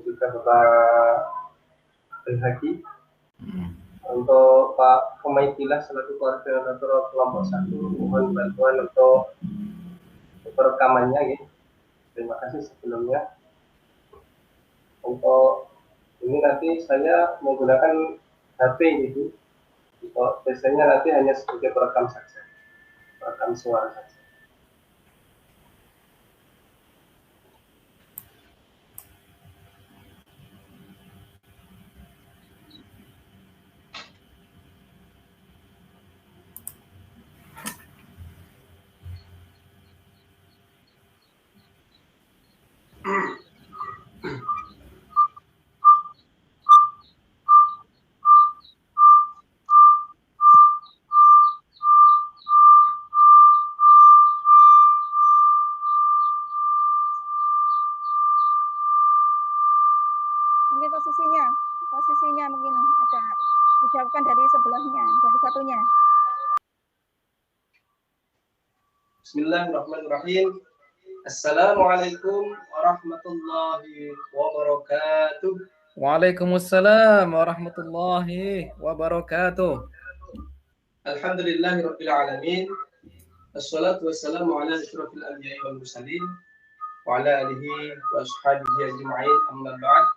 juga Bapak Haki. Untuk Pak Kemaitilah selaku koordinator kelompok 1, mohon bantuan untuk perekamannya ya. Terima kasih sebelumnya. Untuk ini nanti saya menggunakan HP gitu. Untuk biasanya nanti hanya sebagai perekam saja, perekam suara saja. Mungkin posisinya mungkin ada dijauhkan dari sebelahnya, dari satunya. Bismillahirrahmanirrahim. Assalamualaikum warahmatullahi wabarakatuh. Waalaikumsalam warahmatullahi wabarakatuh. Alhamdulillahirabbil alamin. Wassalatu wassalamu ala asyrafil anbiya'i wal mursalin wa ala alihi wa ashabihi ajma'in, amma ba'd.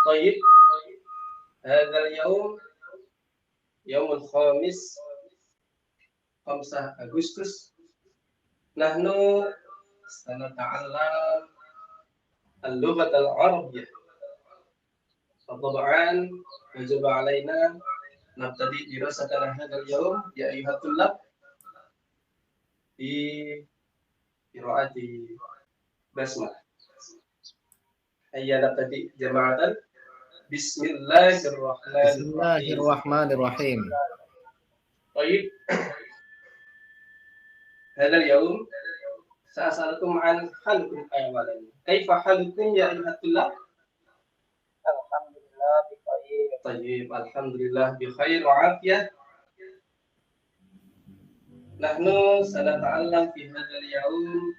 Baik. Hadzal yaum yaumul khamis 5 Agustus. Nahnu sanata'allam al-lughat al-arabiyyah. Fadlan wajib alaina nabtadi dirasatan hadzal yaum ya ayyuhat tullab di qiraati basmalah. Hayya nabtadi jama'atan. Bismillahirrahmanirrahim. Baik. Hadzal yaum sa'alukum an halikum awalan. Kaifa halukum ya ayyuhat tullab? Alhamdulillah bi khair. Tayyib, alhamdulillah bi khair wa afiyah. Nahnu sanata'allam fi hadzal yaum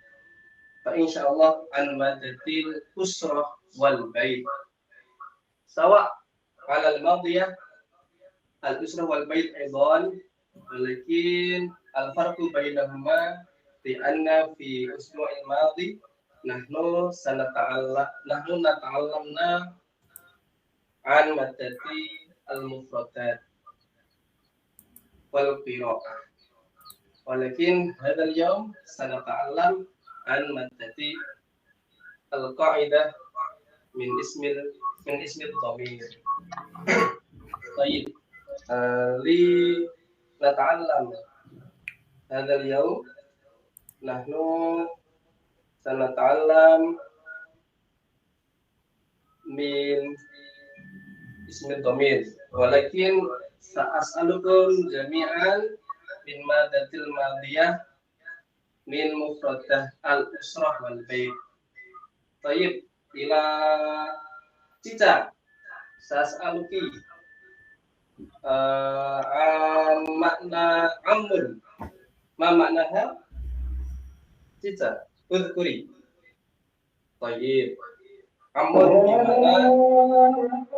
fa insyaallah an madatil usrah wal bait. Sawa 'ala al-madiyah al-usrah wal bait aidan, walakin al-farqu bainahuma bi anna fi usbu'il madhi nahnu nata'allamna an madati al-mufradat wal qira'ah. Walakin hadzal yawm sanata'allam an madati al-qa'idah min ismil dhamir. Baik. Li nata'allam hadzal yawm nahnu sanata'allam min ismil dhamir, walakin sa'as'alukum jami'an min madatil madiyah min mufradah al-usrah wal bait. Tayyib, ila cica sa'as'aluki makna amr. Ma maknaha? Cica, udhkuri. Tayyib. Amr bimana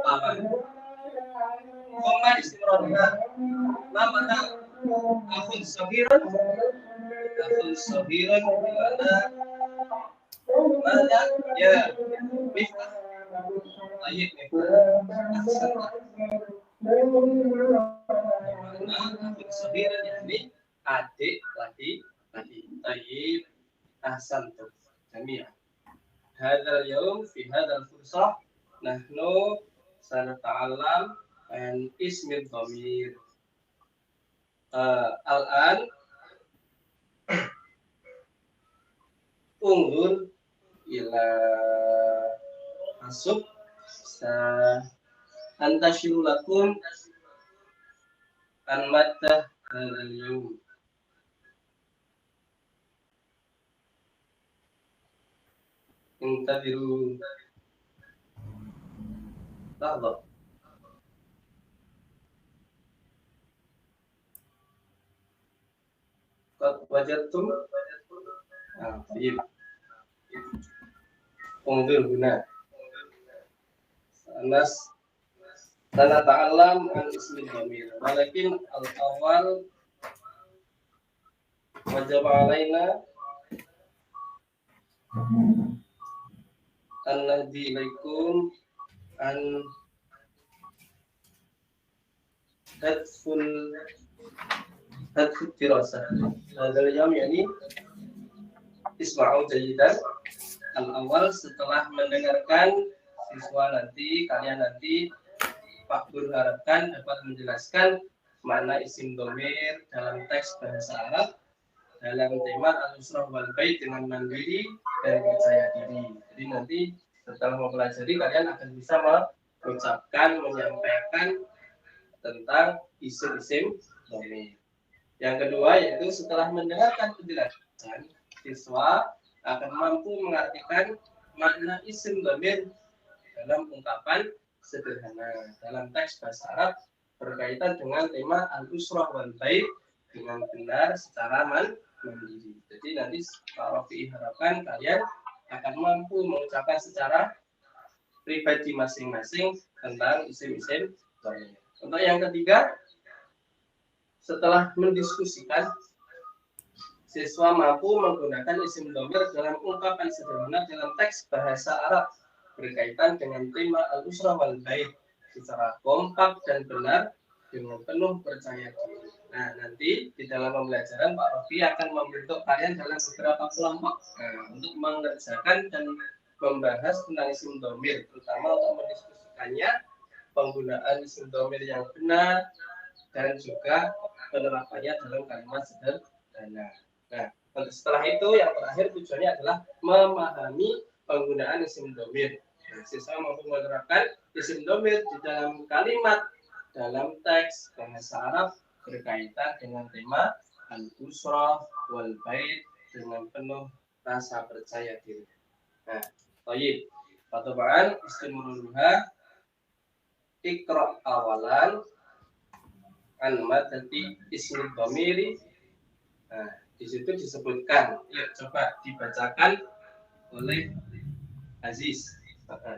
aman. Koma istimrarnya. Ma makna akhun sahiran? Akhun sahiran bimana? Mana? Ya, miftah. Tayyib, miftah. Bimana akhun sahiran, yakni adik laki. Tayyib, ahsantum jami'an. Hadzal yaum fi hadzal fursah nahnu sanata'allam an ismil dhamir. Al-an unzur ila asub sa antashiru lakum an maddah hadzal yaum. Intabiru lahza. Qad wajadtum tayyib. Unzur huna. Anas sanata'allam al-ismi dhamir walakin al-awal wajib alaina an-nahdi ilaikum an hadful dirasah. Hadal yawm yani isma'u jayidan. Al-awal setelah mendengarkan siswa nanti, kalian nanti Pak Guru harapkan dapat menjelaskan makna isim dhamir dalam teks bahasa Arab dalam tema al-usrah wal bait dengan mandiri dan percaya diri. Jadi nanti setelah mempelajari kalian akan bisa mengucapkan, menyampaikan tentang isim-isim dhamir. Yang kedua yaitu setelah mendengarkan penjelasan, siswa akan mampu mengartikan makna isim dhamir dalam ungkapan sederhana dalam teks bahasa Arab berkaitan dengan tema al-usrah wal bait dengan benar secara mandiri. Jadi nanti Pak Rofi harapkan kalian akan mampu mengucapkan secara pribadi masing-masing tentang isim-isim dhamir. Untuk yang ketiga, setelah mendiskusikan, siswa mampu menggunakan isim dhamir dalam ungkapan sederhana dalam teks bahasa Arab berkaitan dengan tema al-usrah wal bait secara kompak dan benar dengan penuh percaya diri. Nah, nanti di dalam pembelajaran Pak Rofi akan membentuk kalian dalam beberapa kelompok untuk mengerjakan dan membahas tentang isim dhamir, terutama untuk mendiskusikannya, penggunaan isim dhamir yang benar dan juga penerapannya dalam kalimat sederhana. Nah, setelah itu yang terakhir tujuannya adalah memahami penggunaan isim dhamir. Nah, siswa mampu menerapkan isim dhamir di dalam kalimat dalam teks bahasa Arab berkaitan dengan tema al-usrah wal bait dengan penuh rasa percaya diri. Nah, baik. Patobaan istimurulha ikra awalan an madati ismi dhamiri. Nah, di situ disebutkan. Yuk coba dibacakan oleh Aziz.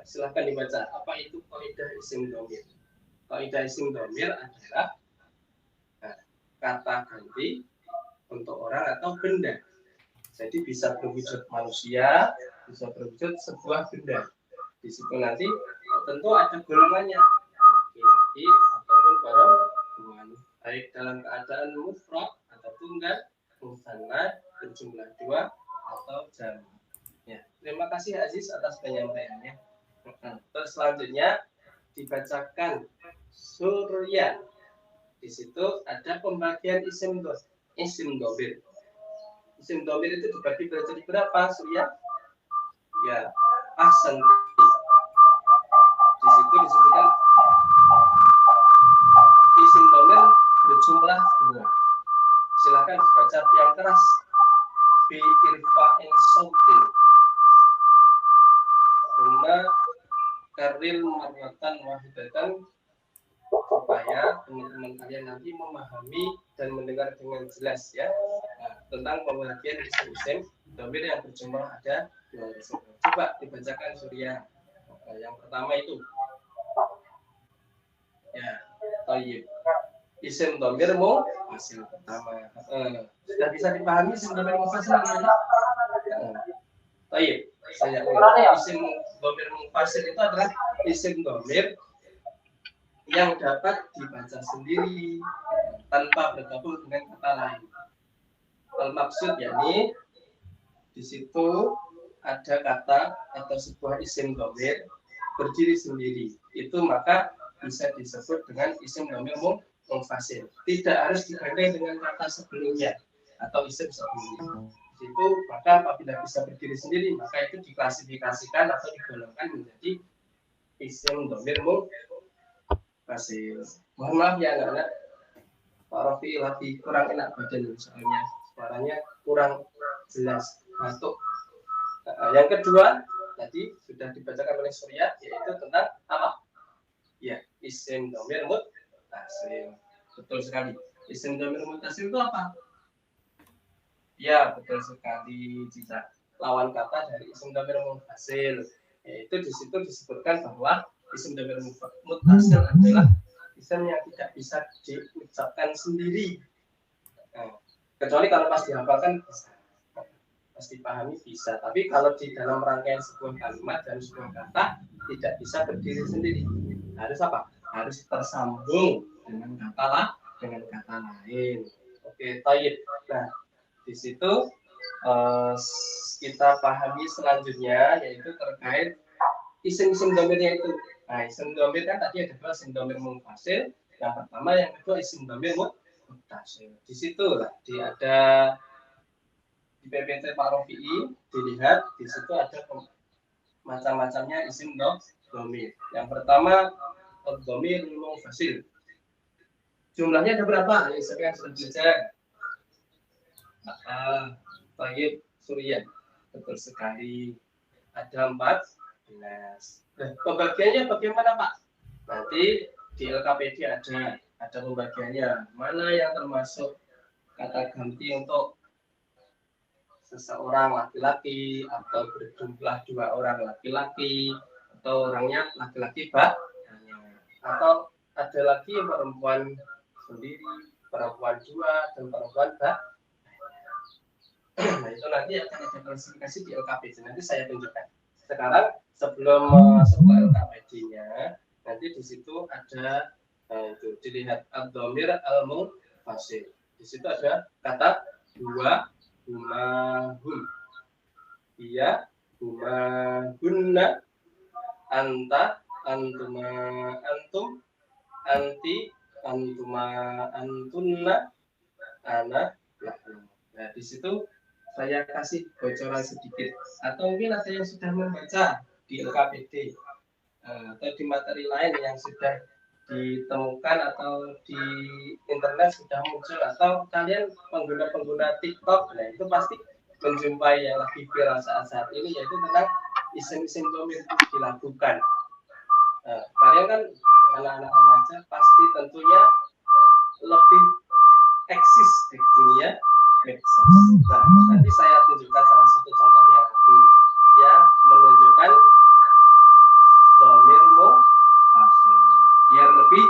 Silahkan dibaca. Apa itu kaidah isim dhamir? Kaidah isim dhamir adalah kata ganti untuk orang atau benda. Jadi bisa berwujud manusia, bisa berwujud sebuah benda. Di situ nanti tentu ada golongannya, laki-laki ataupun perempuan, baik dalam keadaan mufrad atau tunggal, musanna berjumlah dua atau jamak. Ya, terima kasih Aziz atas penyampaiannya. Terus selanjutnya dibacakan Surya. Di situ ada pembagian isim dhamir. Isim dhamir itu dibagi menjadi berapa, Surya? Ya, ahsan. Di situ disebutkan isim dhamir berjumlah dua. Silakan baca yang keras. Bi irfa'in sautin. Summa karil marratan wahidatan supaya teman-teman kalian nanti memahami dan mendengar dengan jelas ya tentang pembagian isim-isim dhamir yang berjumlah ada dua. Coba dibacakan Surya. Yang pertama itu ya, thayyib. Isim dhamir mufasil pertama. Sudah bisa dipahami isim dhamir mufasil namanya? Thayyib. Saya ulang. Isim dhamir mufasil itu adalah isim dhamir yang dapat dibaca sendiri tanpa bergabung dengan kata lain. Maksud yakni di situ ada kata atau sebuah isim dhamir berdiri sendiri. Itu maka bisa disebut dengan isim dhamir munfasil. Tidak harus digandeng dengan kata sebelumnya atau isim sebelumnya. Itu maka apabila bisa berdiri sendiri maka itu diklasifikasikan atau digolongkan menjadi isim dhamir munfasil. Mohon maaf ya anak-anak, Pak Rofi lagi kurang enak badan soalnya suaranya kurang jelas, batuk. Yang kedua tadi sudah dibacakan oleh Surya yaitu tentang apa? Ya, isim dhamir muttasil. Betul sekali. Isim dhamir muttasil itu apa? Ya, betul sekali, Cica. Lawan kata dari isim dhamir munfasil. Yaitu di situ disebutkan bahwa Isim dhamir muttasil adalah isim yang tidak bisa diucapkan sendiri. Nah, kecuali kalau pas dihafalkan bisa, pas dipahami bisa. Tapi kalau di dalam rangkaian sebuah kalimat dan sebuah kata tidak bisa berdiri sendiri. Harus apa? Harus tersambung dengan kata lain. Oke, tayyib. Nah, di situ kita pahami selanjutnya yaitu terkait isim-isim dhamirnya itu. Nah, isim dhamir kan tadi ada dua, isim dhamir munfasil. Yang pertama, yang kedua isim dhamir muttasil. Di situ lah ada di PPT Pak Rofi'i dilihat di situ ada macam-macamnya isim dhamir. Yang pertama dhamir munfasil. Jumlahnya ada berapa? Ya, saya sudah belajar. Tayyib Surya, betul sekali. Ada 14. Nah, pembagiannya bagaimana Pak? Nanti di LKPD ada pembagiannya. Mana yang termasuk kata ganti untuk seseorang laki-laki atau berjumlah 2 orang laki-laki atau orangnya laki-laki atau ada lagi perempuan sendiri, perempuan 2 dan perempuan Nah, itu nanti akan ada klasifikasi di LKPD. Nanti saya tunjukkan. Sekarang sebelum masuk ke LKPD-nya, nanti di situ ada itu dilihat ad-dhamir al-munfasil. Di situ ada kata huwa, huma, hum. Iya, huma, hunna, anta, antuma, antum, anti, antuma, antunna, ana, lakum. Nah, di situ saya kasih bocoran sedikit atau mungkin ada yang sudah membaca di LKPD atau di materi lain yang sudah ditemukan atau di internet sudah muncul atau kalian pengguna TikTok, nah itu pasti menjumpai yang lagi viral saat ini yaitu tentang isim-isim dhamir itu dilakukan. Kalian kan anak-anak remaja pasti tentunya lebih eksis di dunia medsos. Nah, nanti saya tunjukkan salah satu contohnya ya, menunjukkan dhamir munfasil biar lebih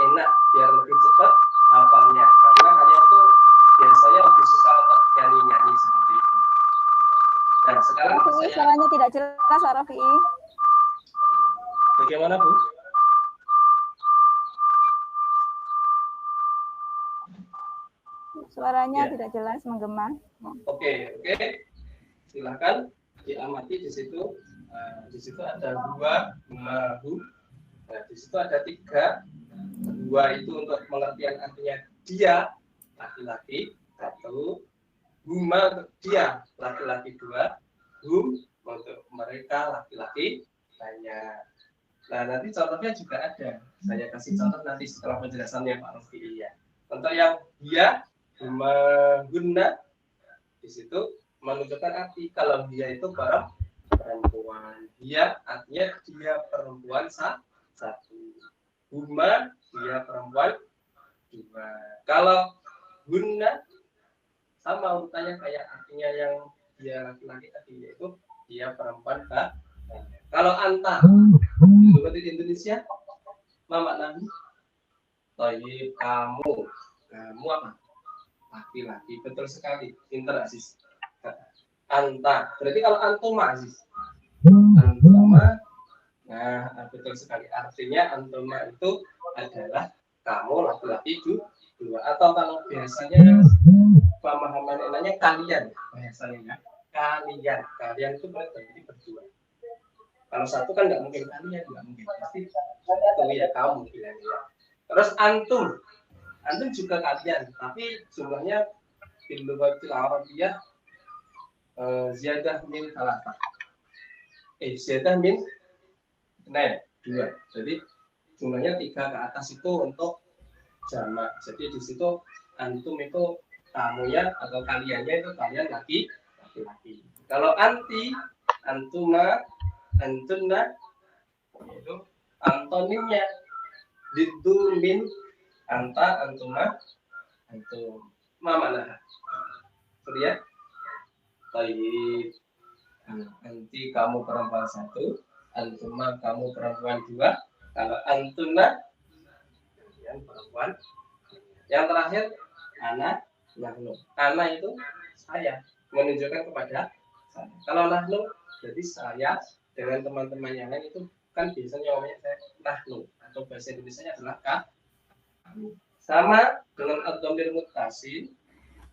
enak, biar lebih cepat hafalnya karena kalian tuh biasanya lebih suka untuk nyanyi seperti itu. Dan sekarang suaranya tidak jelas Pak Rofi'i. Bagaimana Bu? Suaranya tidak jelas, menggema. Oke. Silakan diamati di situ. Di situ ada dua, huma, hum. Nah, di situ ada 3. 2 itu untuk pengertian artinya dia laki-laki 1, huma untuk dia laki-laki 2, hum untuk mereka laki-laki banyak. Nah, nanti contohnya juga ada. Saya kasih contoh nanti setelah penjelasannya Pak Rofi ya. Contoh yang dia huma, hunna di situ menunjukkan arti kalau dia itu perempuan. Dia artinya dia perempuan 1. Huma dia perempuan 2. Kalau hunna sama urutannya kayak artinya yang dia laki-laki tadi yaitu dia perempuan banyak. Kalau anta di Indonesia apa maknanya? Tayyib kamu apa? Laki-laki, betul sekali. Pinter Aziz. Anta. Berarti kalau antuma Aziz. Antuma. Nah, betul sekali. Artinya antuma itu adalah kamu laki-laki 2. Atau kalau biasanya pemahaman enaknya kalian bahasanya kalian itu berarti berdua. Kalau satu kan nggak mungkin kalian, nggak mungkin pasti itu ya kamu bilang ya. Terus antum juga kalian, tapi jumlahnya fil lughatil arabiyyah ziyadah min 3. Ziyadah min 2. Jadi jumlahnya 3 ke atas itu untuk jamak. Jadi di situ antum itu kamunya atau kaliannya itu kalian laki-laki. Kalau anti, antuma, antunna itu antonimnya didu min anta, antuma, antum. Mana? Surya. Baik. Nanti kamu perempuan 1, Antuma kamu perempuan 2. Kalau antuna yang perempuan. Yang terakhir ana nahnu. Ana itu saya, menunjukkan kepada saya. Kalau nahnu jadi saya dengan teman-teman yang lain itu kan biasanya namanya saya nahnu atau bahasa Indonesianya adalah kami. Sama dengan ad-dhamir muttasil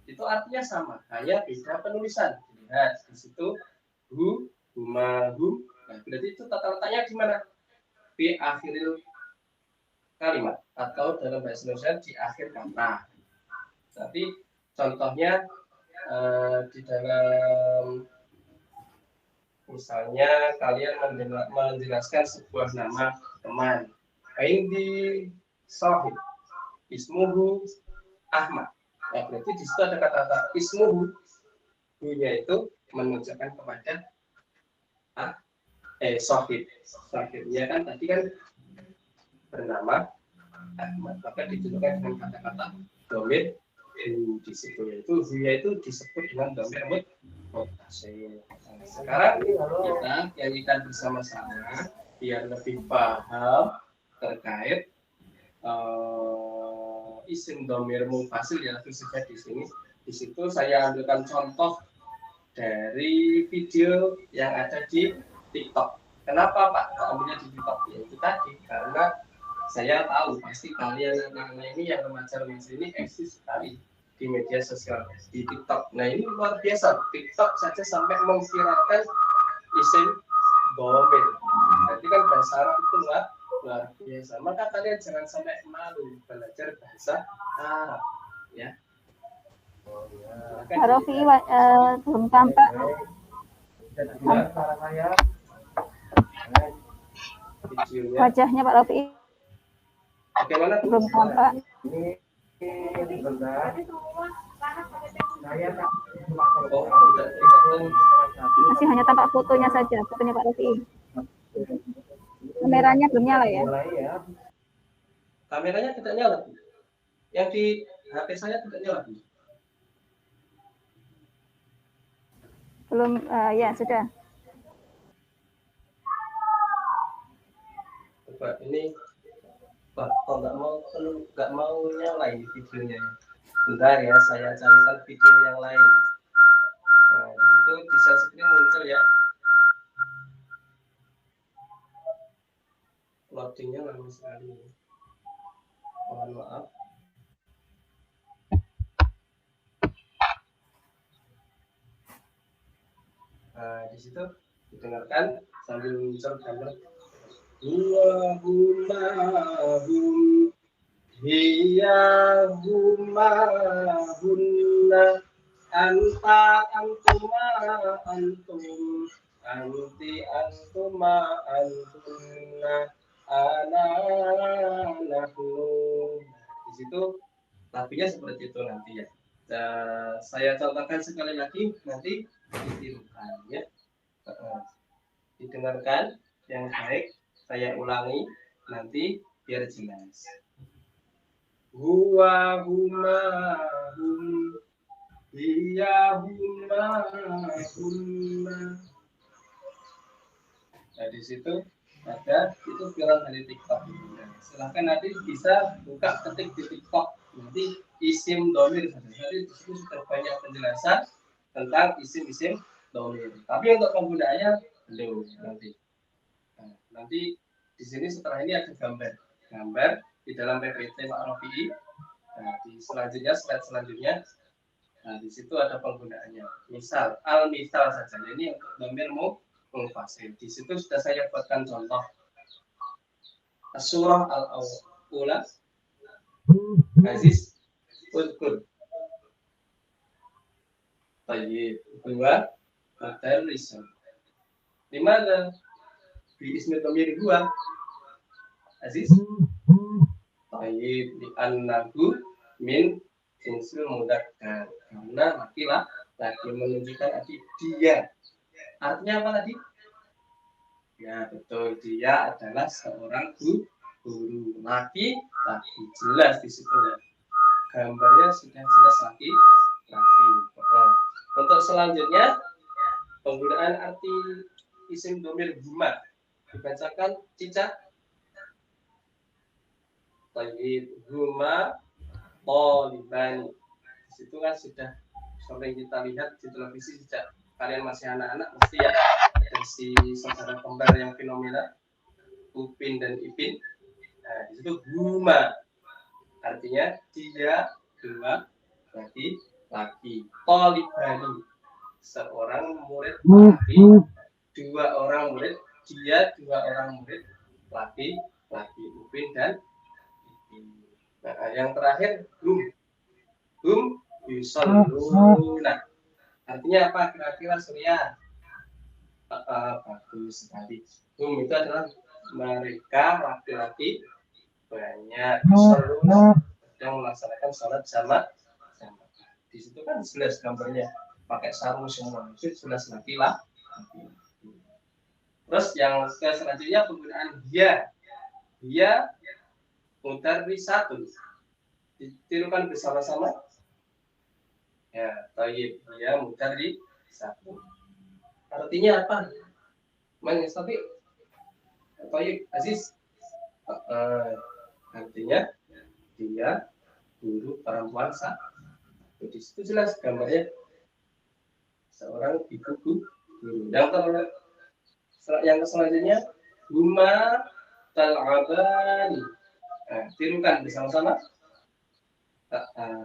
itu artinya sama, hanya beda penulisan. Lihat di situ hu, huma, hum. Nah, berarti itu tata letaknya di mana? Di akhiril kalimat atau dalam bahasa Indonesia di akhir kata. Tapi contohnya di dalam misalnya kalian menjelaskan sebuah nama teman. Indi Sahib ismuhu Ahmad. Nah, berarti di situ ada kata-kata ismuhu. Hu-nya itu menunjukkan kepada Sahib. Sahibnya kan tadi kan bernama Ahmad. Maka ditunjukkan dengan kata-kata dhamir di situ, yaitu hu-nya itu disebut dengan dhamir muttasil. Sekarang kita nyanyikan bersama-sama biar lebih paham terkait isim dhamir munfasil yang tersedia di sini. Di situ saya ambilkan contoh dari video yang ada di TikTok. Kenapa Pak ambilnya di TikTok? Ya itu tadi karena saya tahu pasti kalian anak-anak ini yang remaja-remaja ini eksis sekali di media sosial di TikTok. Nah ini luar biasa, TikTok saja sampai memviralkan isim dhamir. Jadi kan bahasa Arab itu luar biasa. Maka kalian jangan sampai malu belajar bahasa Arab, ya. Pak Rofi belum tampak. Wajahnya Pak Rofi Bagaimana? belum tampak. Masih hanya tampak fotonya saja, fotonya Pak Rofi. Kameranya belum nyala ya? Kameranya tidak nyala. Yang di HP saya tidak nyala. Belum, ya sudah. Coba ini, kok nggak mau nyala ini videonya. Bentar ya, saya carikan video yang lain. Nah, itu bisa screen muncul ya. Loadingnya lama sekali. Mohon maaf. Nah, di situ didengarkan sambil muncul gambar. Allahumma hum hiya huma hunna anta antuma antum anti antuma antunna ana nahnu. Di situ lagunya seperti itu nanti ya. Saya contohkan sekali lagi nanti ditirukan ya. Didengarkan yang baik, saya ulangi nanti biar jelas. Huwa huma hum hiya huma hunna. Nah di situ ada itu viral dari TikTok. Silahkan nanti bisa buka ketik di TikTok nanti isim dhamir saja. Nanti di situ sudah banyak penjelasan tentang isim-isim dhamir. Tapi untuk penggunaannya belum nanti. Nah, nanti di sini setelah ini ada gambar di dalam PPT Pak Rofi. Nah, di selanjutnya slide selanjutnya. Nah, di situ ada penggunaannya. Misal al-misal saja. Ini untuk dhamir munfasil. Di situ sudah saya buatkan contoh. Surah al-awwala Aziz Udkur. Tayyib. Dua Tadarrisan. Di mana? Di ismi dhamir gua. Aziz. Tayyib. Di annahu min jinsil mudzakkar. Karena laki menunjukkan arti dia. Artinya apa tadi? Ya betul, dia adalah seorang guru laki. Jelas di situ ya. Gambarnya sudah jelas laki. Untuk selanjutnya penggunaan arti isim dhamir huma. Dibacakan Cica. Tayyib. Huma talibani. Di situ kan sudah sering kita lihat di televisi sejak kalian masih anak-anak mesti ya ada si saudara kembar yang fenomena Upin dan Ipin. Nah, di situ huma artinya dia dua laki-laki. Talibani seorang murid laki, dua orang murid, dia dua orang murid laki-laki Upin dan Ipin. Nah, yang terakhir hum yusalluna. Artinya apa kira-kira Surya? Bagus sekali. Hum itu adalah mereka laki-laki banyak yusalluna yang melaksanakan sholat jamaah. Di situ kan jelas gambarnya pakai sarung semua, itu jelas laki-laki. Terus yang selanjutnya penggunaan dia mudarrisatun ditirukan bersama-sama. Ya, tayyib dia mudarrisatun. Artinya apa? Mas tapi tayyib Aziz. Artinya dia guru perempuan satu. Di situ jelas gambarnya seorang ibu guru. Yang selanjutnya huma tal'abani. Nah, tirukan bersama-sama.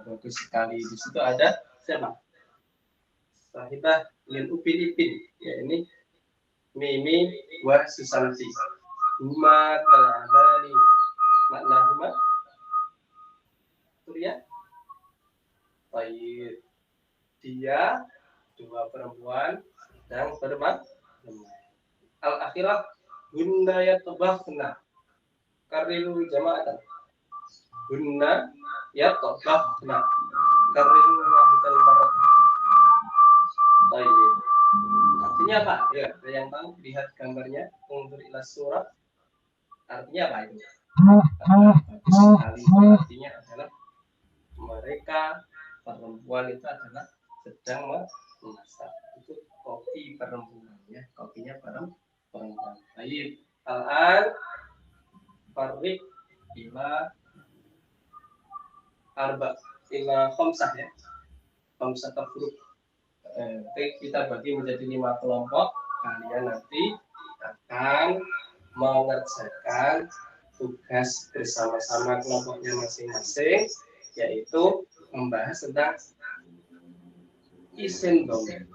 Bagus sekali. Di situ ada siapa? Sahibah lil Upin Ipin. Ya, ini Mimi wa Susanti. Huma tal'abani. Makna huma Surya. Baik. Dia dua perempuan dan berempat. Al-akhirah hunna yatabakhna. Karilu jama'atan. Hunna yatabakhna. Karilu wahidan marad. Baik. Artinya apa? Ya, ada yang tahu? Lihat gambarnya. Undur ila surah. Artinya apa itu? Bagus sekali. Artinya adalah mereka perempuan itu adalah sedang memasak. Itu kopi perempuan ya, kopinya perempuan. Baik, al-an farriq ila khamsah ya. Khamsah tafruq. Kita bagi menjadi 5 kelompok. Kalian nanti akan mengerjakan tugas bersama-sama kelompoknya masing-masing, yaitu membahas tentang isim dhamir.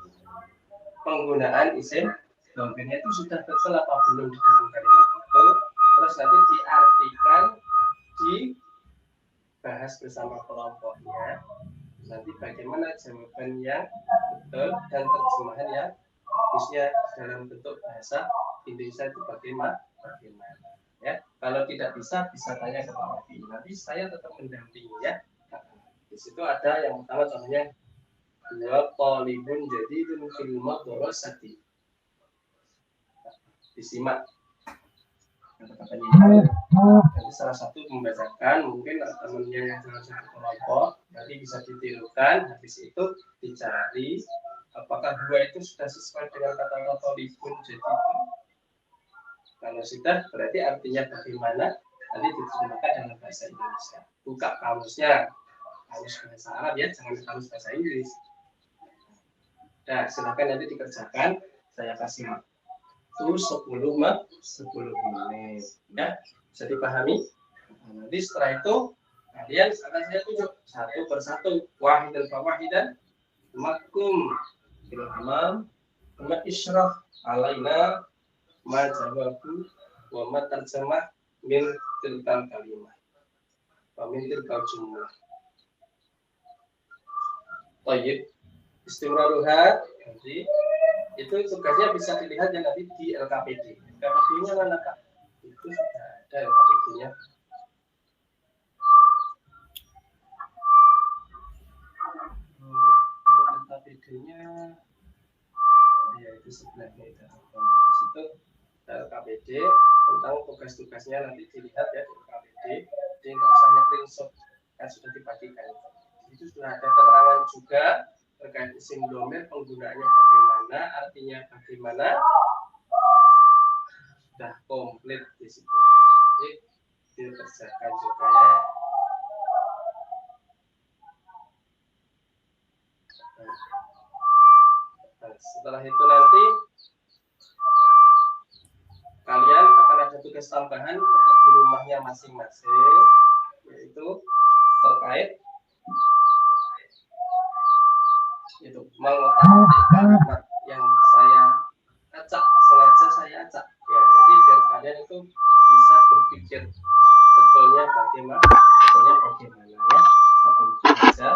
Penggunaan isim dhamirnya itu sudah betul apa belum di dalam kalimat itu, terus nanti diartikan, dibahas bersama kelompoknya. Nanti bagaimana jawaban yang betul dan terjemahan yang khususnya dalam bentuk bahasa Indonesia itu bagaimana ya. Kalau tidak bisa tanya ke Pak Wafi. Nanti saya tetap mendampingi ya. Di situ ada yang pertama contohnya dua talibun jadi fil madrasati. Disimak kata-katanya itu. Jadi salah satu membacakan, mungkin temannya yang salah satu kelompok, nanti bisa ditirukan. Habis itu dicari apakah dua itu sudah sesuai dengan kata-kata talibun jadi itu. Kalau sudah berarti artinya bagaimana? Nanti diterjemahkan dalam bahasa Indonesia. Buka kamusnya. Kamus bahasa Arab ya, jangan kamus bahasa Inggris. Nah, silakan nanti dikerjakan. Saya kasih waktu 10 menit. Ya, bisa dipahami? Nah, nanti setelah itu kalian akan saya tunjuk satu persatu wahidan makum ilham ma isyraf alaina ma jawabu wa ma tarjamah min tilkal kalimah wa min tilkal jumlah. Baik, istimraruha nanti itu tugasnya bisa dilihat ya nanti di LKPD. LKPD-nya mana Kak? Itu sudah ada LKPD-nya. LKPD-nya ya itu sebelahnya itu. Di situ LKPD tentang tugas-tugasnya nanti dilihat ya di LKPD. Jadi nggak usah screenshot kan sudah dibagikan. Itu sudah ada keterangan juga terkait isim dhamir, penggunaannya bagaimana, artinya bagaimana. sudah komplit di situ. Jadi dikerjakan juga ya. Nah, setelah itu nanti kalian akan ada tugas tambahan untuk di rumahnya masing-masing, yaitu terkait itu mengotak-atik kalimat yang saya sengaja saya acak ya, nanti biar kalian itu bisa berpikir sebetulnya bagaimana ya, atau saja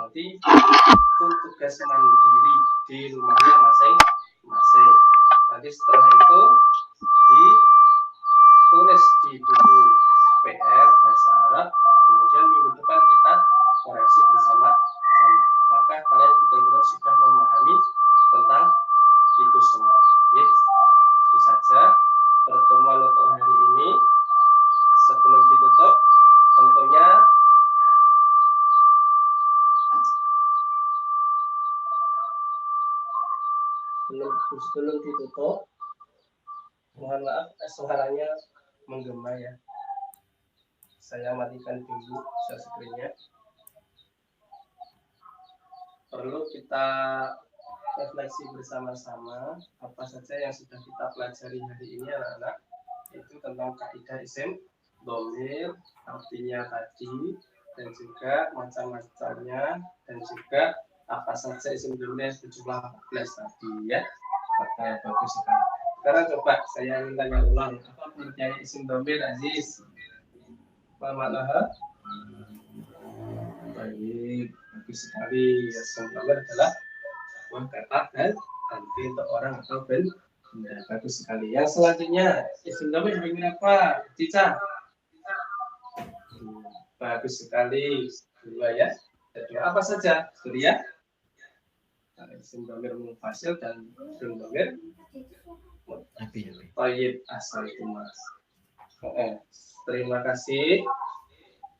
nanti itu tugas mandiri di rumahnya masing-masing. Nanti setelah itu ditulis di buku PR bahasa Arab, kemudian minggu depan kita koreksi bersama-sama. Apakah kalian betul-betul sudah memahami tentang itu semua? Ya, itu saja pertemuan untuk hari ini. Sebelum ditutup, tentunya sebelum ditutup, mohon maaf suaranya menggema ya. Saya matikan dulu share screen-nya. Perlu kita refleksi bersama-sama apa saja yang sudah kita pelajari hari ini anak-anak, itu tentang kaidah isim dhamir, artinya tadi, dan juga macam-macamnya, dan juga apa saja isim dhamir berjumlah 14 tadi ya. Bagus sekali. Sekarang coba saya ingin tanya ulang, apa pengertian isim dhamir, Aziz? Apa maknanya? Baik, bagus sekali. Isim dhamir adalah sebuah kata dan nanti untuk orang atau benda. Bagus sekali. Yang selanjutnya isim dhamir dengan apa? Cica. Bagus sekali. Dua ya. Dua apa saja? Surya. Isim dhamir munfasil dan isim dhamir Tayyib, asal itu mas. Terima kasih.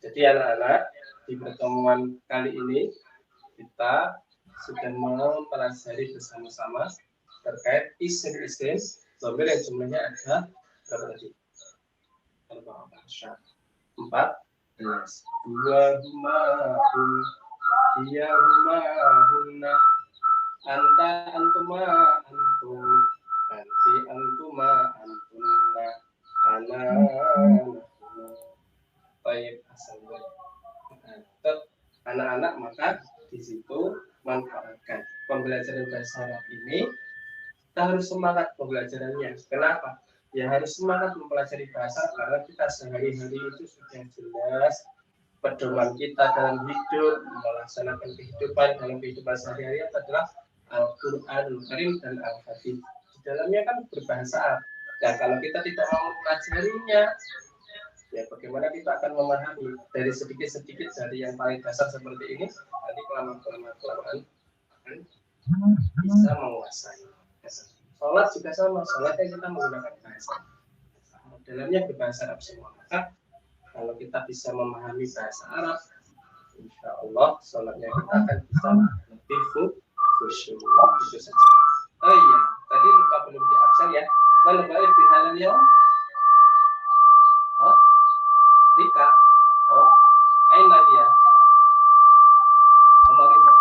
Jadi anak-anak, di pertemuan kali ini kita sudah mempelajari bersama-sama terkait isim-isim dhamir yang jumlahnya ada berapa tadi? 14. 2 huma hum, dia huma hunna, anta antuma antum, nanti antuma antunna, ana baik asal. Anak-anak maka di situ manfaatkan pembelajaran bahasa Arab ini. Kita harus semangat pembelajarannya. Kenapa? Ya harus semangat mempelajari bahasa karena kita sehari-hari itu sudah jelas pedoman kita dalam hidup, melaksanakan kehidupan dalam kehidupan sehari-hari adalah Al-Qur'anul Karim dan Al-Hadits. Di dalamnya kan berbahasa Arab. Nah, kalau kita tidak mau mempelajarinya, ya bagaimana kita akan memahami dari sedikit-sedikit dari yang paling dasar seperti ini, nanti kelamaan akan bisa menguasai. Sholat juga sama, sholatnya kita menggunakan bahasa dalamnya berbahasa Arab semua. Maka kalau kita bisa memahami bahasa Arab, insya Allah sholatnya kita akan bisa lebih khusyuk. Itu saja. Oh iya, tadi lupa belum di absen ya. Mana balik di halal ya? Oh, Rika. Oh, Aina dia. Kemarin dong.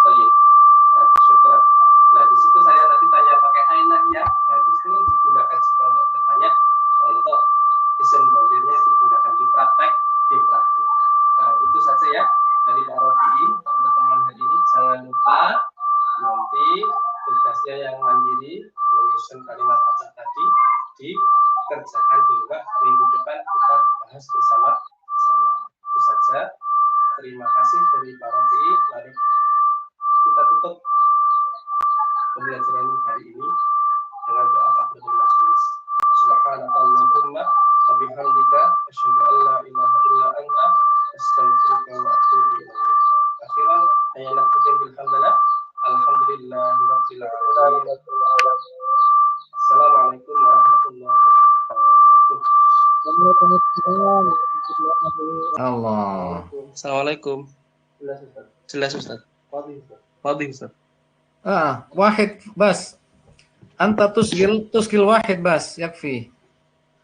Oh iya. Syukur. Nah di situ saya tadi tanya pakai Aina ya. Nah di situ digunakan jika untuk bertanya untuk isim dhamirnya digunakan di praktek. Nah itu saja ya dari Pak Rofi pertemuan hari ini. Jangan lupa nanti tugasnya yang mandiri menyusun kalimat acak tadi dikerjakan di rumah. Minggu depan kita bahas bersama-sama. Itu saja. Terima kasih dari Pak Rofi. Mari kita tutup pembelajaran hari ini dengan doa kafaratul majelis. Subhanakallahumma wa bihamdika asyhadu an la ilaha illa anta astaghfiruka wa atubu ilaik. Akhiran ayana kutul bilhamdulillah. Alhamdulillahirabbil alamin. Assalamualaikum warahmatullahi wabarakatuh. Allah. Assalamualaikum. Jelas Ustaz. Fadhil Ustaz. Wahid bas. Anta tusgil wahid bas yakfi.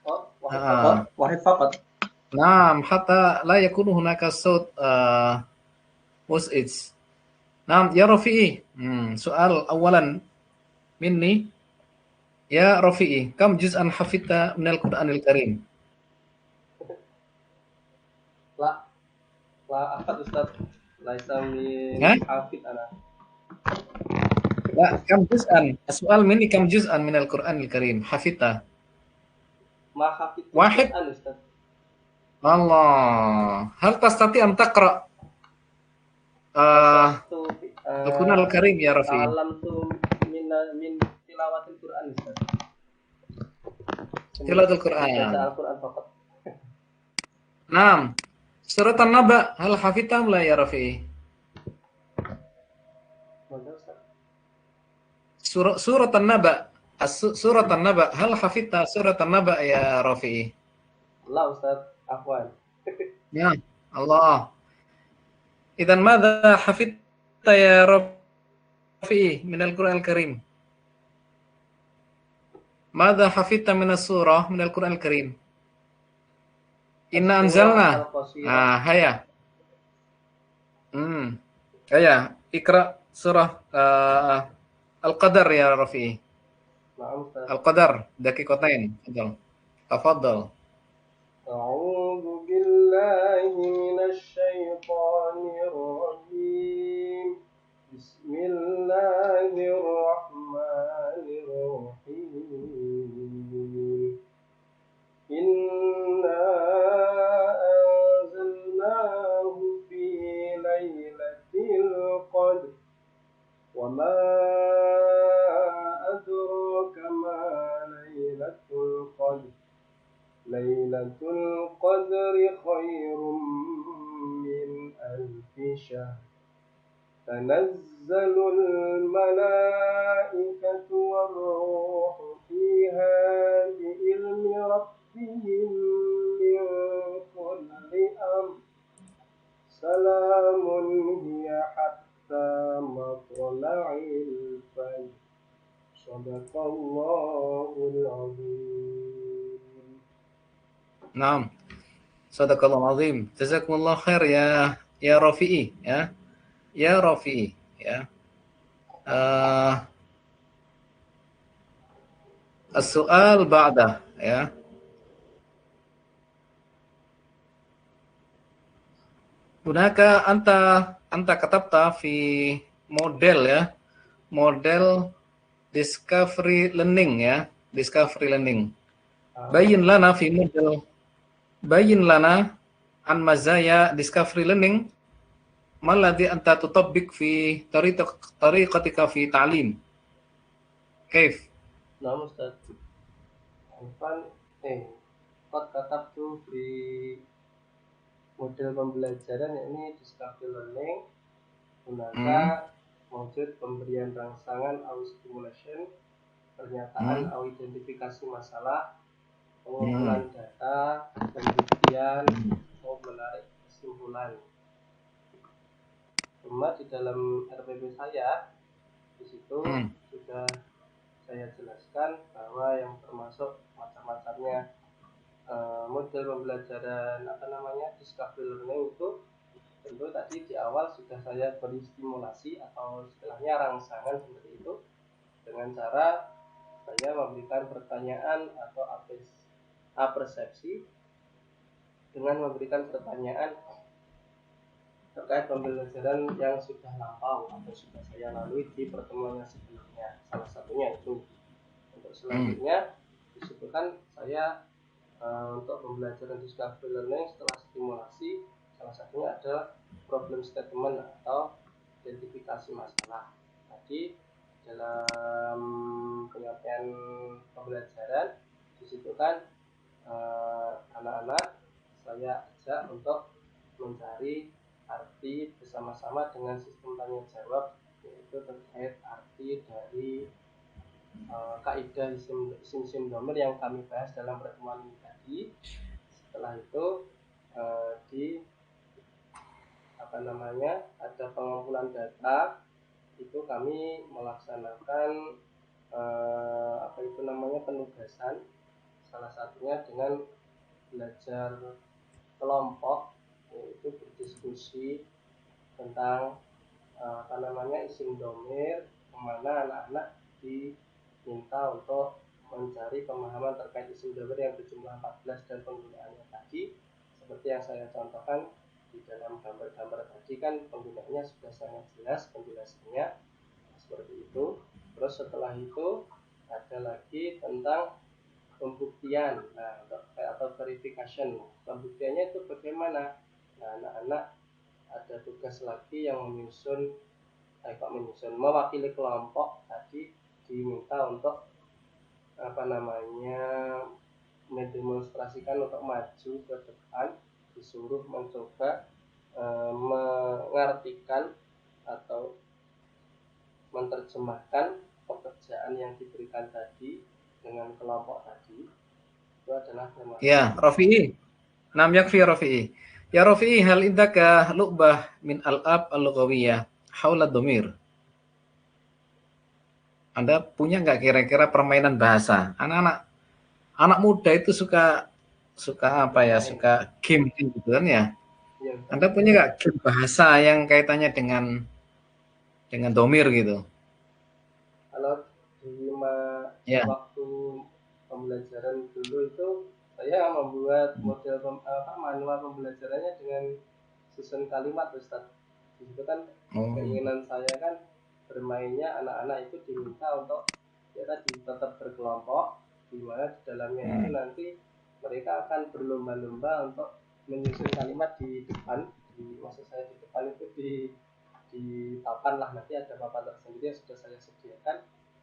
Oh, wahid Ah. faqat. Wahid faqat. Naam, hatta la yakunu hunaka saut mus'ij. Naam, ya Rafi'i. Soal awalan minni. Ya Rafi'i, kam juz'an hafidta minal Qur'anil Karim? La, la ahad Ustaz. Laisa min Hah? hafid ana. La, kam juz'an? Soal minni kam juz'an minal Qur'anil Karim? Hafidta? Ma hafid Wahid? Quran Ustaz. Allah. Hal tastati an taqra Hafastu Al-Qur'anil Karim ya Rafi'i? ta'allamtu min tilawatil Quran Ustaz. Tilawatul Baca Qur'an. Al-Quran faqat. Naam. Surat An-Naba, hal hafidta am la ya Rafi'i? Mana Ustaz? Surat An-Naba. Surat An-Naba, hal hafidta surat An-Naba ya Rafi'i? La Ustaz, afwan. Ya, Allah. Idzan madza hafidta ya Rafi'i min Al-Qur'an Al-Karim? Madza hafidta min as-surah min Al-Qur'an Al-Karim? Inna As-surah anzalna. Al-Qasirah. Haya. Haya, ikra surah Al-Qadar ya Rafi'i. Na'am Ustaz. Al-Qadar, daqiqatain. Tafadhal. أعوذ بالله من الشيطان الرجيم بسم الله الرحمن الرحيم إنا أنزلناه في ليلة القدر وما أدراك ما ليلة القدر ليلة القدر خير من ألف شهر تنزل الملائكة والروح فيها بإذن ربهم من كل أمر سلام هي حتى مطلع الفجر صدق الله العظيم. Naam. Sadaqallahul azim. Jazakumullah khair ya Rafi'i ya. Ya Rafi'i ya. As-su'al ba'da ya. Gunaka anta katabta fi model ya. Model discovery learning ya. Discovery learning. Bayin lana an mazaya discovery learning maladhi anta tutabbik fi tariqatika fi ta'lim. Kaif? Nah Ustaz, Afan, Qad katabtu di model pembelajaran yakni discovery learning gunaka wujud pemberian rangsangan atau stimulation, pernyataan atau identifikasi masalah, pengumpulan data, pembuktian, mau menarik kesimpulan. Cuma di dalam RPP saya di situ sudah saya jelaskan bahwa yang termasuk macam-macamnya model pembelajaran discovery learning itu tentu tadi di awal sudah saya beri stimulasi atau istilahnya rangsangan seperti itu dengan cara saya memberikan pertanyaan atau persepsi dengan memberikan pertanyaan terkait pembelajaran yang sudah lampau atau sudah saya lalui di pertemuan yang sebelumnya. Salah satunya itu. Untuk selanjutnya disebutkan saya untuk pembelajaran discovery learning setelah stimulasi salah satunya adalah problem statement atau identifikasi masalah. Tadi dalam penyampaian pembelajaran disebutkan anak-anak saya ajak untuk mencari arti bersama-sama dengan sistem tanya jawab, yaitu terkait arti dari kaidah isim dhamir yang kami bahas dalam pertemuan ini tadi. Setelah itu ada pengumpulan data, itu kami melaksanakan apa itu namanya, penugasan, salah satunya dengan belajar kelompok, yaitu berdiskusi tentang apa namanya, isim domir, kemana anak-anak diminta untuk mencari pemahaman terkait isim domir yang berjumlah 14 dan penggunaannya tadi, seperti yang saya contohkan di dalam gambar-gambar tadi kan penggunaannya sudah sangat jelas penjelasannya seperti itu. Terus setelah itu ada lagi tentang pembuktian, nah, atau verification. Pembuktiannya itu bagaimana? Nah, anak-anak ada tugas lagi yang mewakili kelompok tadi, diminta untuk apa namanya, mendemonstrasikan untuk maju ke depan, disuruh mencoba mengartikan atau menerjemahkan pekerjaan yang diberikan tadi dengan kelompok tadi. Itu adalah tema. Ya, Rafi'i. Nam yakfi ya Rafi'i. Ya Rafi'i, hal indaka lu'bah min al-ab al-lughawiyah haula dhamir? Anda punya nggak kira-kira permainan bahasa? Anak muda itu suka apa ya? Suka game gitu kan ya? Ya, Anda punya nggak game bahasa yang kaitannya dengan domir gitu? kalau di Ya. waktu pembelajaran dulu itu saya membuat model manual pembelajarannya dengan susun kalimat, Ustaz. Itu kan keinginan saya kan bermainnya anak-anak itu diminta untuk ya tadi tetap berkelompok, di mana di dalamnya itu nanti mereka akan berlomba-lomba untuk menyusun kalimat di depan, maksud saya di depan itu di papan lah, nanti ada papan tersendiri yang sudah saya sediakan.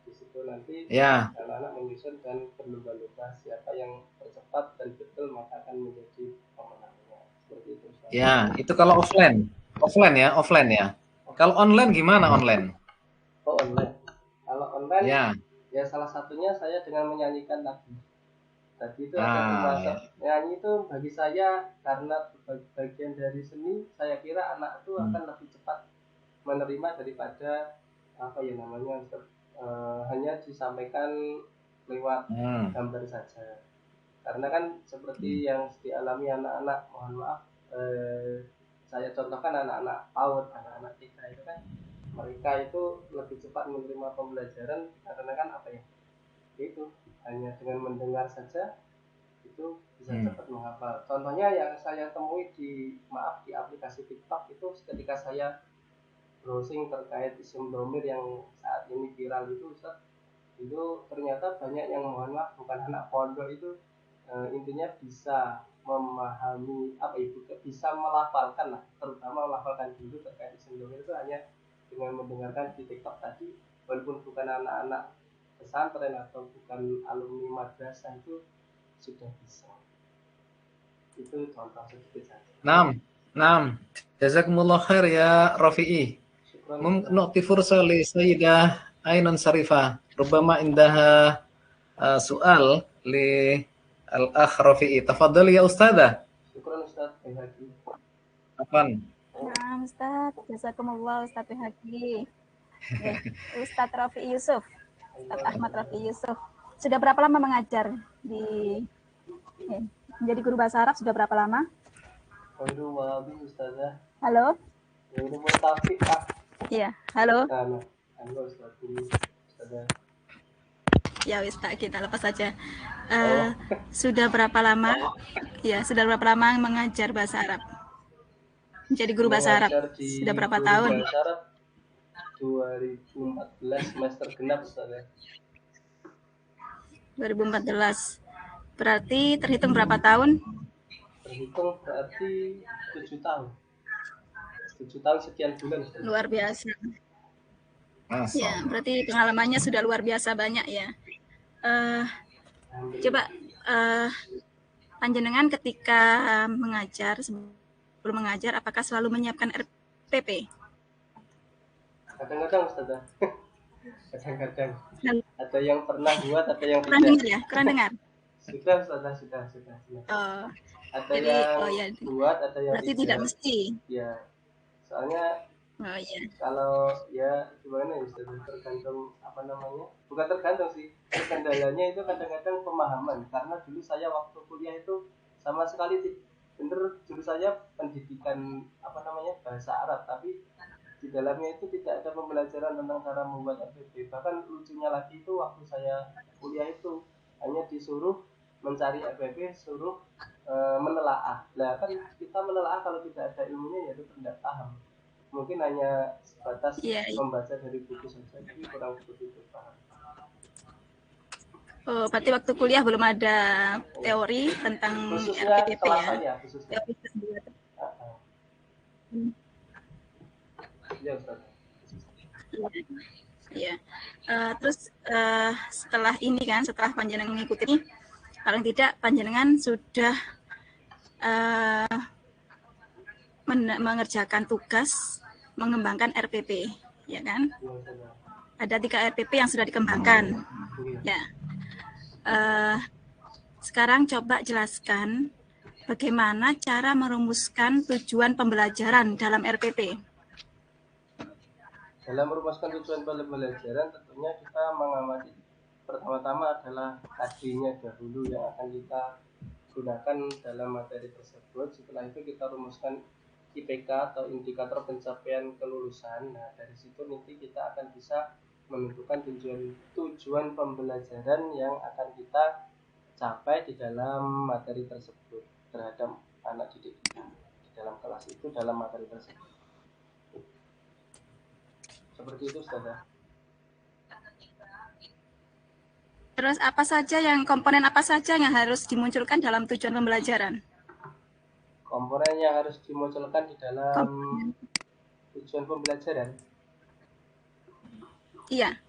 Di situ nanti anak-anak menyusun dan berlomba-lomba siapa yang tercepat dan betul maka akan menjadi pemenangnya. Seperti itu. Ya, itu kalau offline ya. Kalau online gimana online? Oh, online. Kalau online ya salah satunya saya dengan menyanyikan lagu. Tadi itu ada termasuk nyanyi itu bagi saya karena bagian dari seni, saya kira anak itu akan lebih cepat menerima daripada apa ya namanya, hanya disampaikan lewat gambar saja. Karena kan seperti yang dialami anak-anak, mohon maaf, saya contohkan anak-anak PAUD, anak-anak TK itu kan mereka itu lebih cepat menerima pembelajaran karena kan apa ya, itu hanya dengan mendengar saja itu bisa cepat menghafal. Contohnya yang saya temui di aplikasi TikTok itu ketika saya browsing terkait isim domir yang saat ini viral itu, Ustaz, itu ternyata banyak yang mohon maaf bukan anak pondok itu intinya bisa memahami apa itu, bisa melafalkan lah, terutama melafalkan dulu terkait isim domir itu hanya dengan mendengarkan di TikTok tadi, walaupun bukan anak-anak pesantren atau bukan alumni madrasah itu sudah bisa. Itu contoh sedikit saja. Naam. Jazakumullah khair ya Rafi'i. Nu'ti fursa li Sayyidah Ainun Sarifah. Rubama indaha soal li al-akh Rafi'i. Tafadhali ya Ustadzah. Syukran Ustaz Haki. Apaan? Nah, Ustaz, jazakumullah Ustaz Haki. Ustaz Rafi'i Yusuf. Ustaz Ahmad Rafi'i Yusuf. Sudah berapa lama mengajar di menjadi guru bahasa Arab, sudah berapa lama? Waduh, maafin Ustazah. Halo? Ini Mustafik, Pak. Iya, halo. Halo Ustazah. Ya wis, tak kita lepas saja. Sudah berapa lama? Ya, sudah berapa lama mengajar bahasa Arab? Menjadi guru bahasa Arab. Sudah berapa tahun? Bahasa Arab 2014 semester genap, Ustazah. 2014. Berarti terhitung berapa tahun? Terhitung berarti 7 tahun. 7 tahun sekian bulan. Ustazah. Luar biasa. Ya, berarti pengalamannya sudah luar biasa banyak ya. Coba panjenengan ketika mengajar, sebelum mengajar, apakah selalu menyiapkan RPP? Kadang-kadang Ustazah. Kadang-kadang. Ada yang pernah buat, ada yang tidak. Dengar ya? Kurang dengar? Sudah Ustazah, sudah. Ada jadi, yang buat, ada yang berarti tidak mesti. Ya, soalnya Oh iya. Kalau ya gimana ya Ustaz, tergantung apa namanya, bukan tergantung sih, kendalanya itu kadang-kadang pemahaman, karena dulu saya waktu kuliah itu sama sekali bener dulu saya pendidikan apa namanya bahasa Arab, tapi di dalamnya itu tidak ada pembelajaran tentang cara membuat RPP. Bahkan lucunya lagi itu waktu saya kuliah itu hanya disuruh mencari RPP, suruh menelaah. Nah kan kita menelaah kalau tidak ada ilmunya ya itu tidak paham. Mungkin hanya sebatas Iya, iya. membaca dari buku saja, tapi kurang begitu paham. Oh, berarti waktu kuliah belum ada teori tentang Khususnya RPP kelas ya? saya, khususnya. Teori tersebut. Ya Ustaz. Iya. Terus setelah ini kan, setelah panjenengan mengikuti ini, paling tidak panjenengan sudah mengerjakan tugas mengembangkan RPP, ya kan? Ya Ustaz. Ada 3 RPP yang sudah dikembangkan. Ya. Sekarang coba jelaskan bagaimana cara merumuskan tujuan pembelajaran dalam RPP. Dalam merumuskan tujuan pembelajaran tentunya kita mengamati pertama-tama adalah KD-nya dahulu yang akan kita gunakan dalam materi tersebut. Setelah itu kita rumuskan IPK atau indikator pencapaian kelulusan. Nah, dari situ nanti kita akan bisa menentukan tujuan pembelajaran yang akan kita capai di dalam materi tersebut terhadap anak didik kita di dalam kelas itu dalam materi tersebut. Seperti itu, Ustazah. Terus komponen apa saja yang harus dimunculkan dalam tujuan pembelajaran? Komponen yang harus dimunculkan di dalam tujuan pembelajaran. Iya.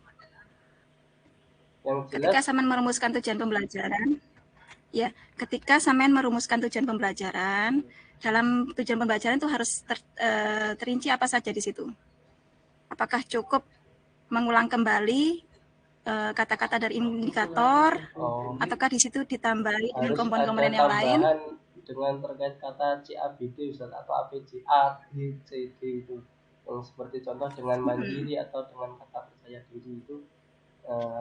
Yang jelas, ketika sampean merumuskan tujuan pembelajaran, ya, ketika sampean merumuskan tujuan pembelajaran, dalam tujuan pembelajaran itu harus terinci apa saja di situ? Apakah cukup mengulang kembali kata-kata dari indikator, ataukah di situ ditambahi dengan komponen-komponen yang lain? Dengan terkait kata CABD Ustaz, atau ABCD, A, B, C, D itu. Yang seperti contoh dengan mandiri atau dengan kata percaya diri itu.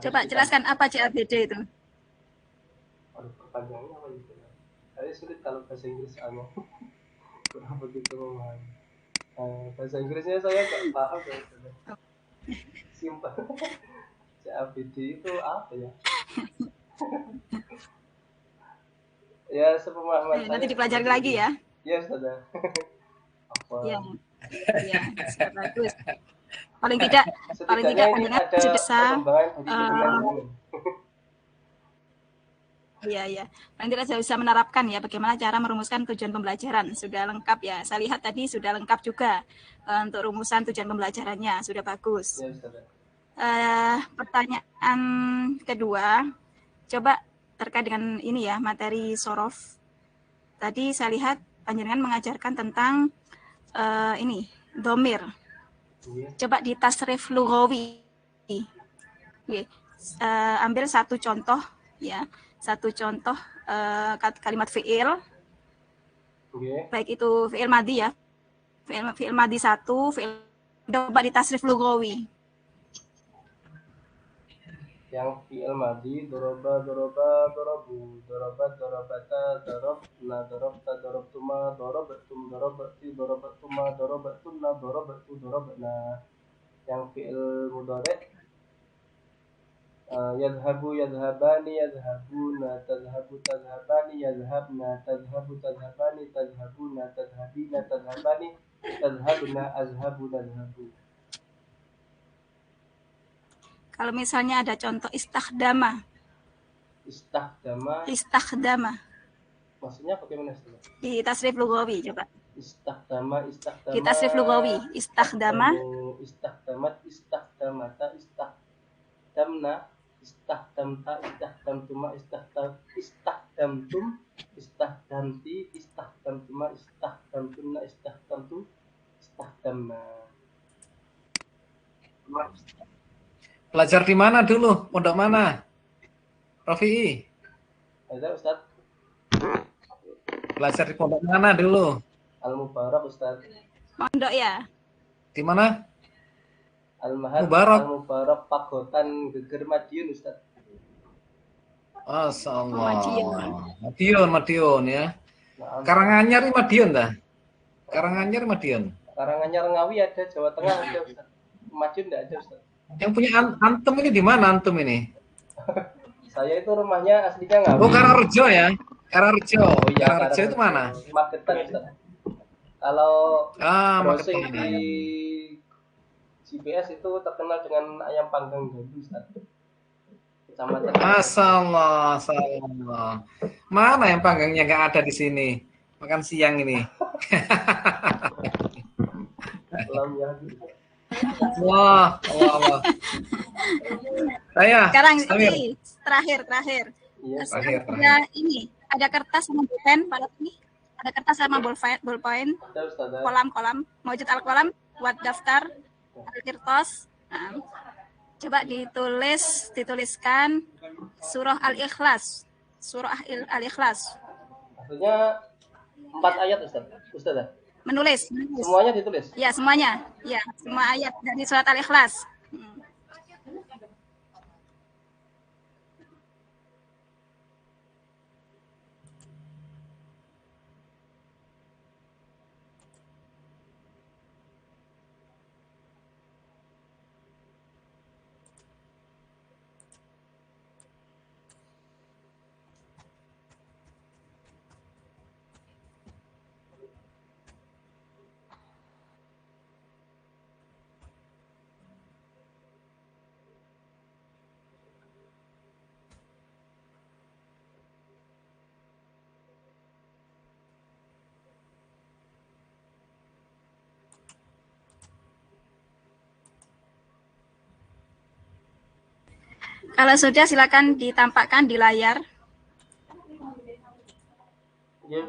Coba jelaskan apa CABD itu. Aduh, perpanjangannya apa itu? Saya sulit kalau bahasa Inggris soalnya. Kurang begitu memahami. Bahasa Inggrisnya saya nggak paham ya. Simpel. CABD itu apa ya? Ya sepemahaman saya. Nanti dipelajari lagi ya. Ya sudah. Apa? Ya, ya, bagus. Paling tidak panjenengan sudah bisa. Iya. Paling tidak saya bisa menerapkan ya bagaimana cara merumuskan tujuan pembelajaran. Sudah lengkap ya. Saya lihat tadi sudah lengkap juga untuk rumusan tujuan pembelajarannya. Sudah bagus. Ya, pertanyaan kedua, coba terkait dengan ini ya, materi sorof. Tadi saya lihat panjenengan mengajarkan tentang ini, domir. Coba di tasrif lughawi. Ambil satu contoh ya. Satu contoh kalimat fi'il, baik itu fi'il madhi ya, fi'il madhi 1, coba di tasrif lughawi. Yang fi'il madhi, doroba, dorobu, dorobat, dorobata, dorobna, dorobta, dorobtuma, dorobatum, dorobati, dorobatuma, dorobatunna, dorobatu, dorobna. Yang fi'il mudhari', yadhabu, yadhabani, yadhabuna, tadhabu, tadhabani, yadhabna, tadhabu, tadhabani, tadhabuna, tadhabina, tadhabani, tadhabna, azhabu, tadhabu. Kalau misalnya ada contoh istakhdama. Maksudnya bagaimana? Di tasrif lughawi coba. Istakhdama. Di tasrif lughawi, istakhdama. Istakhdamat, istakhdamata, istakhdamna, istakhdamta, istakhdamtuma, istakhdamtum, istakhdamti, istakhdamtuma, istakhdamtunna, istakhdamtu, istakhdamna. Belajar di mana dulu? Pondok mana? Rofi'i? Ada Ustaz? Belajar di pondok mana dulu? Al-Mubarak Ustaz. Pondok ya? Di mana? Al-Mahad Mubarak. Al-Mubarak Pagotan Geger Madiun Ustaz. Masyaallah. Madiun. Madiun ya. Nah, Karanganyar ini Madiun dah. Karanganyar Madiun. Karanganyar Ngawi ada, Jawa Tengah ada Ustaz. Madiun enggak ada Ustaz. Yang punya antum ini di mana antum ini? Saya itu rumahnya aslinya Ngawi. Oh, Karangrejo ya. Karangrejo. Oh iya, Karangrejo itu mana? Magetan Ustaz. Kalau browsing Magetan. di GPS itu terkenal dengan ayam panggang dulu Ustaz. Kecamatan. Masyaallah, masyaallah. Mana yang panggangnya nggak ada di sini? Makan siang ini. Lam ya. Wah, Allah. Saya. Sekarang Samir. ini terakhir. Iya. Terakhir. Ada ini, ada kertas sama pulpen, Pak Lutfi. Ada kertas sama ballpoint, Ada Ustaz. kolam-kolam, mewujud al-kolam buat daftar al-kirtos. Nah, coba dituliskan surah Al-Ikhlas. Surah Al-Ikhlas. Maksudnya 4 ayat Ustaz. Ustaz. Menulis. Semuanya ditulis. Ya, semuanya. Ya, semua ayat dari surat Al-Ikhlas. Kalau sudah silakan ditampakkan di layar. Iya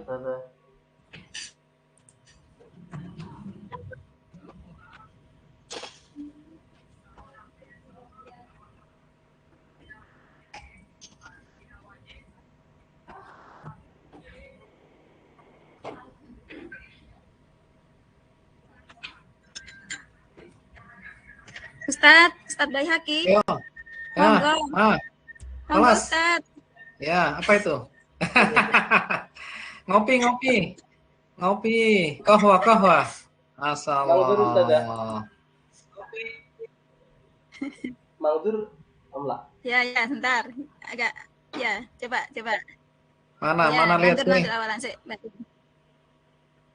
Ustaz. Ustadz Baihaqi. Yo. Monggo. Ah, Monggo kelas. Ustadz. Ya, apa itu? Ngopi. Kahwa. Mangdur, Ustaz, ya? Masyaallah. Mangdur amla. Ya, sebentar. Agak ya, coba. Mana lihat nih. Nandur awalan sih.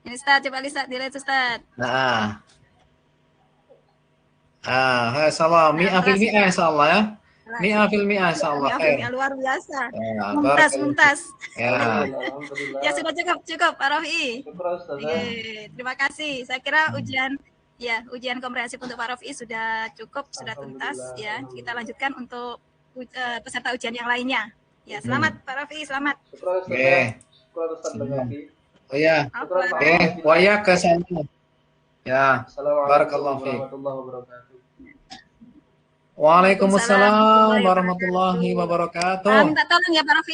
Ini Ustadz, coba dilihat Ustadz. Nah. Salam. Mi'ah fil mi'ah insyaallah ya. Mi'ah fil mi'ah insyaallah. Ya, luar biasa. Ya, Mumtaz. Ya. Alhamdulillah. Ya sudah cukup Pak Rofi. Syukur Ustaz. Oke, terima kasih. Saya kira ujian komprehensif untuk Pak Rofi sudah cukup, sudah tuntas ya. Kita lanjutkan untuk peserta ujian yang lainnya. Ya, selamat Pak Rofi, selamat. Syukur Ustaz. Oke. Syukur Ustaz lagi. Oh ya. Apa? Oke, waya ke sana. Ya. Assalamualaikum Barakallahu fiik. warahmatullahi wabarakatuh. Waalaikumsalam warahmatullahi wabarakatuh. Minta tolong ya Pak Rofi.